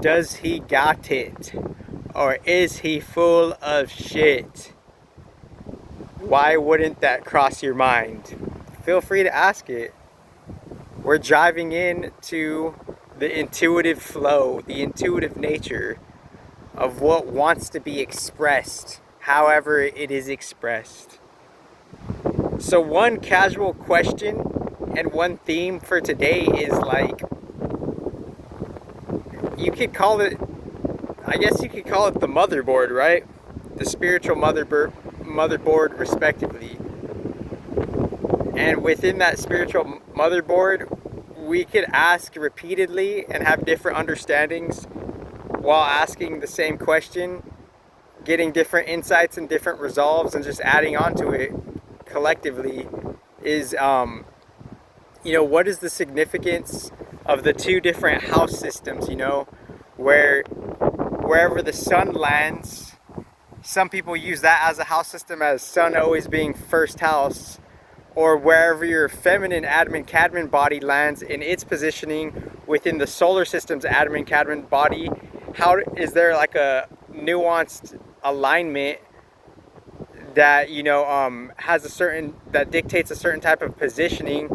Does he got it? Or is he full of shit? Why wouldn't that cross your mind? Feel free to ask it. We're driving into the intuitive flow, the intuitive nature of what wants to be expressed, however it is expressed. So one casual question and one theme for today is like, you could call it, I guess you could call it the motherboard, right? The spiritual motherboard respectively. And within that spiritual motherboard, we could ask repeatedly and have different understandings while asking the same question, getting different insights and different resolves, and just adding on to it collectively is, what is the significance of the two different house systems, wherever the sun lands. Some people use that as a house system, as sun always being first house, or wherever your feminine Adamant Cadman body lands in its positioning within the solar system's Adamant Cadman body. How is there like a nuanced alignment that has a certain, that dictates a certain type of positioning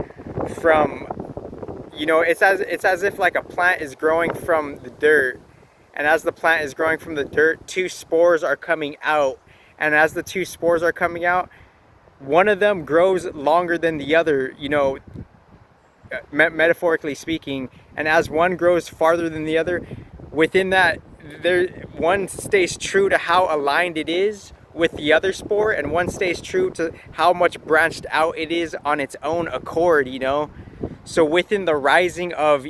from, it's as if like a plant is growing from the dirt, and as the plant is growing from the dirt, two spores are coming out, and as the two spores are coming out, one of them grows longer than the other, metaphorically speaking, and as one grows farther than the other, within that, one stays true to how aligned it is with the other spore, and one stays true to how much branched out it is on its own accord, So within the rising of,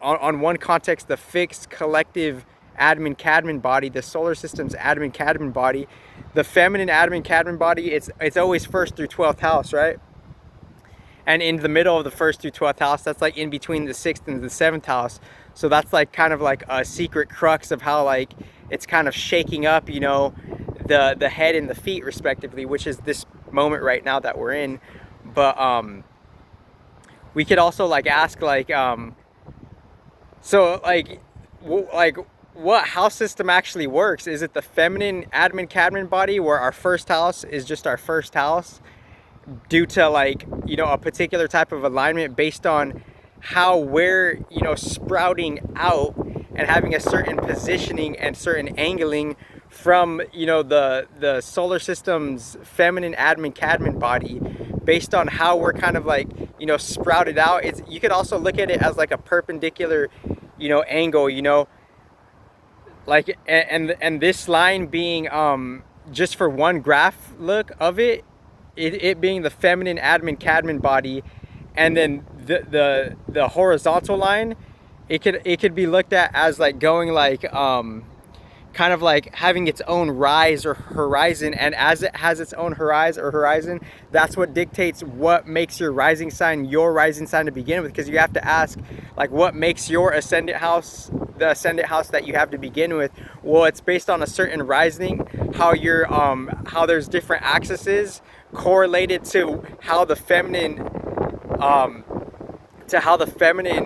on one context, the fixed collective Adamant Cadman body, the solar system's Adamant Cadman body, the feminine Adamant Cadman body, it's always 1st through 12th house, right? And in the middle of the 1st through 12th house, that's like in between the 6th and the 7th house. So that's like kind of like a secret crux of how like it's kind of shaking up, the head and the feet respectively, which is this moment right now that we're in. But we could also like ask like, so like what house system actually works? Is it the feminine Adamant Cadman body, where our first house is just our first house due to like, a particular type of alignment based on how we're, sprouting out and having a certain positioning and certain angling from, the solar system's feminine Adamant Cadman body, based on how we're kind of like, sprouted out. You could also look at it as like a perpendicular, angle, like, and this line being, just for one graph look of it being the feminine Adamant Cadman body, and then the horizontal line, it could be looked at as like going like, kind of like having its own rise or horizon, and as it has its own horizon, that's what dictates what makes your rising sign to begin with, because you have to ask like, what makes your ascendant house the ascendant house that you have to begin with? Well, it's based on a certain rising, how your how there's different axes correlated to how the feminine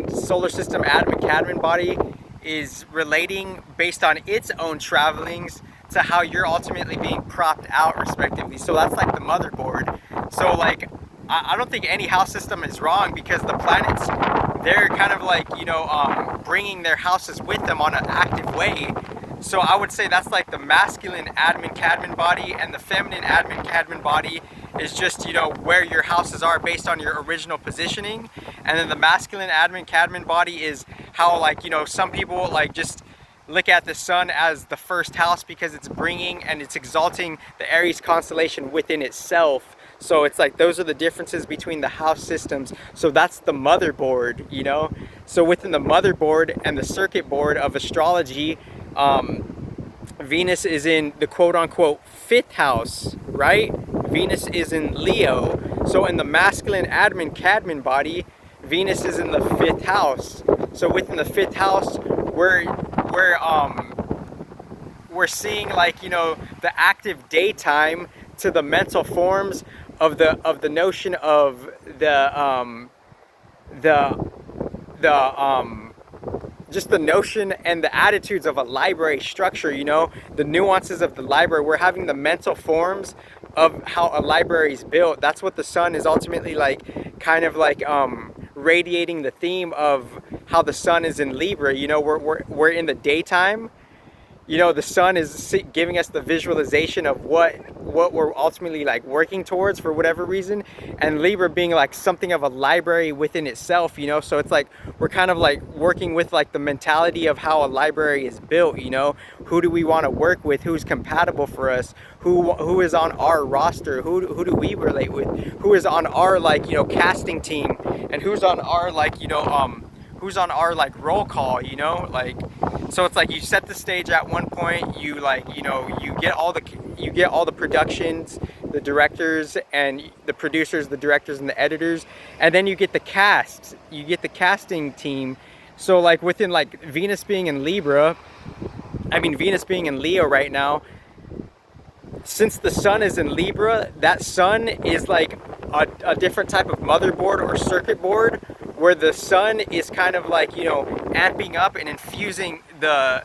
solar system Adamant Cadman body is relating based on its own travelings to how you're ultimately being propped out respectively. So that's like the motherboard. So like, I don't think any house system is wrong, because the planets, they're kind of like, bringing their houses with them on an active way. So I would say that's like the masculine Adamant Cadman body, and the feminine Adamant Cadman body is just, where your houses are based on your original positioning. And then the masculine Adamant Cadman body is how, like, some people like just look at the sun as the first house because it's bringing and it's exalting the Aries constellation within itself. So it's like, those are the differences between the house systems. So that's the motherboard, So within the motherboard and the circuit board of astrology, Venus is in the quote-unquote 5th house, right? Venus is in Leo. So in the masculine Adamant Cadman body, Venus is in the 5th house. So within the 5th house, we're seeing like, the active daytime to the mental forms of the notion of just the notion and the attitudes of a library structure, you know, the nuances of the library. We're having the mental forms of how a library is built. That's what the sun is ultimately like, kind of like radiating the theme of how the sun is in Libra. You know, we're in the daytime. You know, the sun is giving us the visualization of what we're ultimately like working towards for whatever reason, and Libra being like something of a library within itself, you know. So it's like we're kind of like working with like the mentality of how a library is built, you know. Who do we want to work with? Who's compatible for us? Who is on our roster? Who do we relate with? Who is on our like, you know, casting team, and who's on our like, you know, who's on our like roll call, you know. Like, so it's like you set the stage at one point, you like, you know, you get all the productions, the directors and the producers, the directors and the editors, and then you get the cast, you get the casting team. So like within like Venus being in Libra, I mean Venus being in Leo right now, since the sun is in Libra, that sun is like a different type of motherboard or circuit board, where the sun is kind of like, you know, amping up and infusing the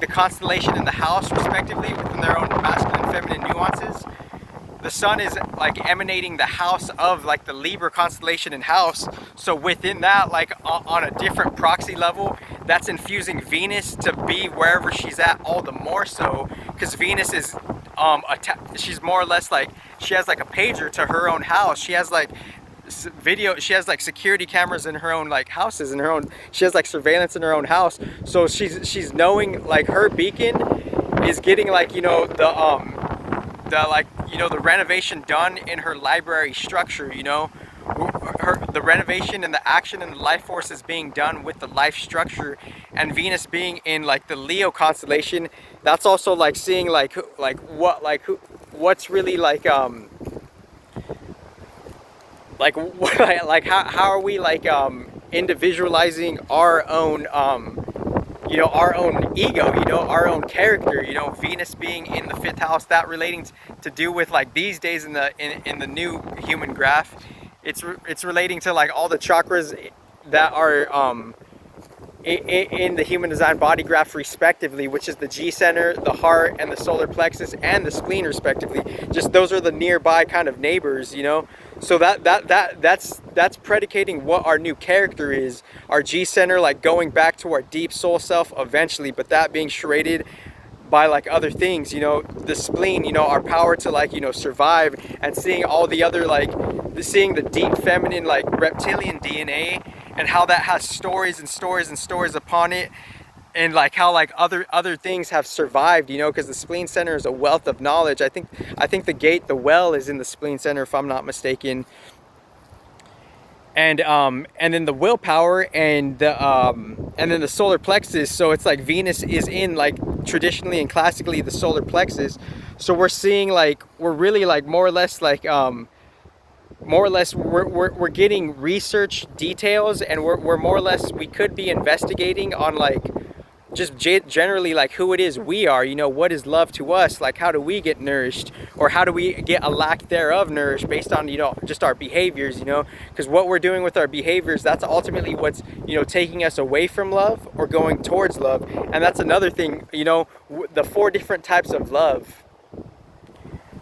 constellation and the house respectively within their own masculine and feminine nuances. The sun is like emanating the house of like the Libra constellation and house. So within that, like on a different proxy level, that's infusing Venus to be wherever she's at all the more so, because Venus is she's more or less like, she has like a pager to her own house. She has like video, she has like security cameras in her own like houses, in her own, she has like surveillance in her own house. So she's knowing like her beacon is getting like, you know, the like, you know, the renovation done in her library structure, you know. The renovation and the action and the life force is being done with the life structure. And Venus being in like the Leo constellation, that's also like seeing like what's really like how are we like individualizing our own you know, our own ego, you know, our own character, you know. Venus being in the 5th house, that relating to do with like these days in the new human graph, it's relating to like all the chakras that are in the human design body graph respectively, which is the G center, the heart, and the solar plexus, and the spleen respectively. Just those are the nearby kind of neighbors, you know. So that's predicating what our new character is. Our G center, like going back to our deep soul self eventually, but that being shredded by like other things, you know. The spleen, you know, our power to like, you know, survive, and seeing all the other like, seeing the deep feminine like reptilian DNA, and how that has stories and stories and stories upon it, and like how like other things have survived, you know, because the spleen center is a wealth of knowledge. I think the gate, the well, is in the spleen center if I'm not mistaken. And then the willpower and then the solar plexus. So it's like Venus is in like traditionally and classically the solar plexus. So we're seeing like, we're really like more or less we're getting research details, and we're more or less, we could be investigating on like just generally like who it is we are, you know. What is love to us? Like, how do we get nourished, or how do we get a lack thereof nourished based on, you know, just our behaviors, you know. Because what we're doing with our behaviors, that's ultimately what's, you know, taking us away from love or going towards love. And that's another thing, you know, the 4 different types of love.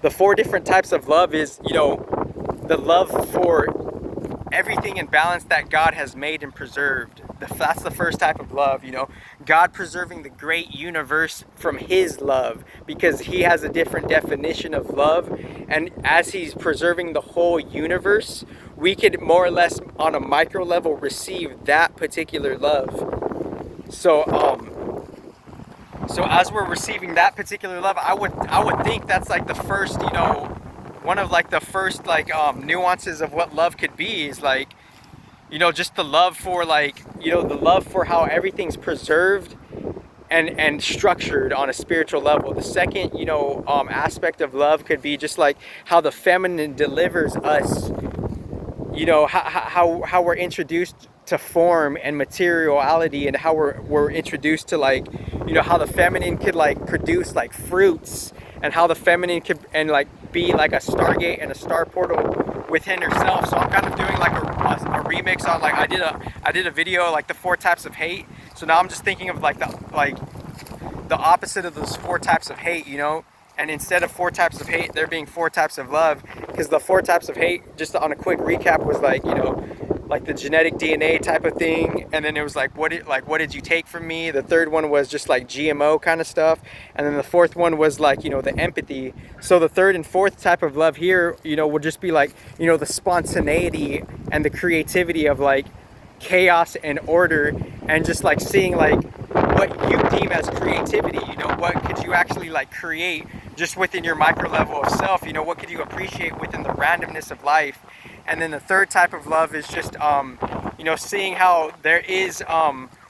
The 4 different types of love is, you know, the love for everything in balance that God has made and preserved. That's the first type of love, you know. God preserving the great universe from his love, because he has a different definition of love. And as he's preserving the whole universe, we could more or less on a micro level receive that particular love. So as we're receiving that particular love, I would think that's like the first, you know, one of like the first like nuances of what love could be, is like, you know, just the love for like, you know, the love for how everything's preserved and structured on a spiritual level. The second, you know, aspect of love could be just like how the feminine delivers us, you know, how we're introduced to form and materiality, and how we're introduced to like, you know, how the feminine could like produce like fruits, and how the feminine could and like be like a stargate and a star portal within herself. So I'm kind of doing like a remix on, like, I did a video like the 4 types of hate. So now I'm just thinking of like the opposite of those 4 types of hate, you know. And instead of 4 types of hate, there being 4 types of love, because the 4 types of hate, just on a quick recap, was like, you know, like the genetic DNA type of thing, and then it was like, what did you take from me? The third one was just like GMO kind of stuff, and then the fourth one was like, you know, the empathy. So the third and fourth type of love here, you know, would just be like, you know, the spontaneity and the creativity of like chaos and order, and just like seeing like what you deem as creativity, you know, what could you actually like create just within your micro level of self, you know, what could you appreciate within the randomness of life. And then the third type of love is just, you know, seeing how there is,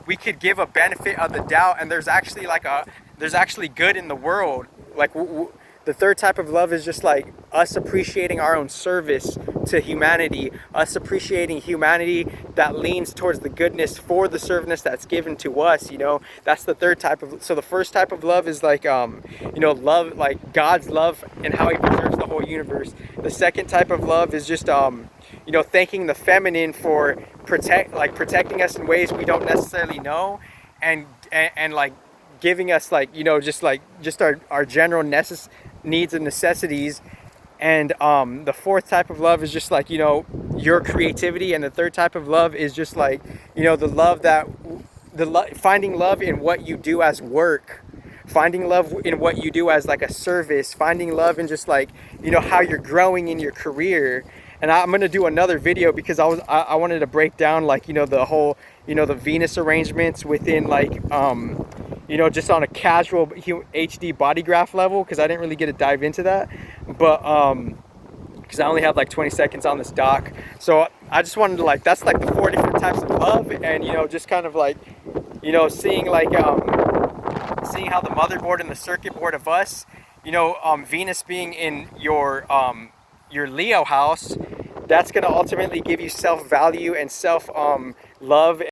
we could give a benefit of the doubt, and there's actually like there's actually good in the world. Like the third type of love is just like us appreciating our own service to humanity, us appreciating humanity that leans towards the goodness for the service that's given to us, you know. That's the third type of. So the first type of love is like, you know, love, like God's love and how he preserves the whole universe. The second type of love is just, you know, thanking the feminine for protecting us in ways we don't necessarily know, and like giving us, like, you know, just our general needs and necessities. And the fourth type of love is just like, you know, your creativity. And the third type of love is just like, you know, the love that finding love in what you do as work, finding love in what you do as like a service, finding love in just like, you know, how you're growing in your career. And I'm going to do another video because I wanted to break down, like, you know, the whole, you know, the Venus arrangements within, like, you know, just on a casual HD body graph level, because I didn't really get to dive into that. But because I only have like 20 seconds on this doc. So I just wanted to, like, that's like the 4 different types of love. And, you know, just kind of like, you know, seeing like, seeing how the motherboard and the circuit board of us, you know, Venus being in your Leo house, that's going to ultimately give you self-value and self love